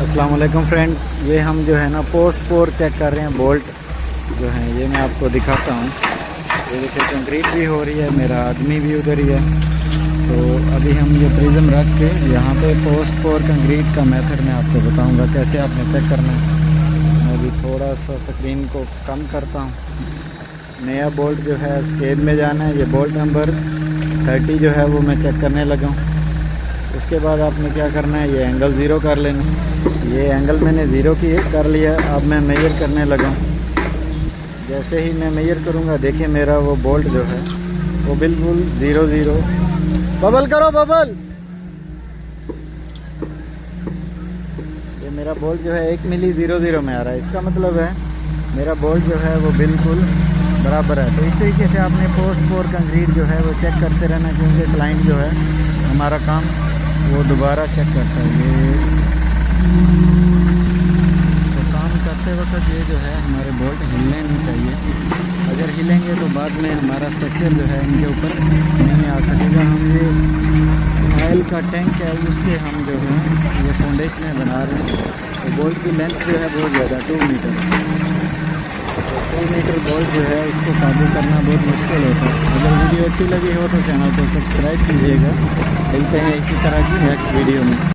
अस्सलाम वालेकुम फ्रेंड्स, ये हम जो है ना पोस्ट पोर चेक कर रहे हैं। बोल्ट जो है ये मैं आपको दिखाता हूँ। ये देखिए कंक्रीट भी हो रही है, मेरा आदमी भी उधर ही है। तो अभी हम ये प्रिज्म रख के यहाँ पे पोस्ट पोर कंक्रीट का मेथड मैं आपको बताऊँगा कैसे आपने चेक करना है। मैं अभी थोड़ा सा स्क्रीन को कम करता हूँ। नया बोल्ट जो है स्केल में जाना है। ये बोल्ट नंबर 30 जो है वो मैं चेक करने लगा हूँ। उसके बाद आपने क्या करना है, ये एंगल ज़ीरो कर लेना। ये एंगल मैंने ज़ीरो की कर लिया। अब मैं मेजर करने लगा। जैसे ही मैं मेजर करूँगा देखिए मेरा वो बोल्ट जो है वो बिल्कुल ज़ीरो ज़ीरो। बबल करो बबल। ये मेरा बोल्ट जो है 1 मिली 00 में आ रहा है। इसका मतलब है मेरा बोल्ट जो है वो बिल्कुल बराबर है। तो इस तरीके से आपने पोस्ट पोर कंक्रीट जो है वो चेक करते रहना, क्योंकि क्लाइंट जो है हमारा काम वो दोबारा चेक करता है। ये तो काम करते वक्त ये जो है हमारे बोल्ट हिलने नहीं चाहिए। अगर हिलेंगे तो बाद में हमारा स्ट्रक्चर जो है इनके ऊपर नहीं आ सकेगा। हम ये ऑयल का टैंक है उसके हम जो है ये फाउंडेशन बना रहे हैं। तो बोल्ट की लेंथ जो है बहुत ज़्यादा 2 मीटर। तो 2 मीटर बोल्ट जो है इसको काबू करना बहुत मुश्किल होता है। अगर वीडियो अच्छी लगी हो तो चैनल को सब्सक्राइब कीजिएगा। मिलते हैं इसी तरह की नेक्स्ट वीडियो में।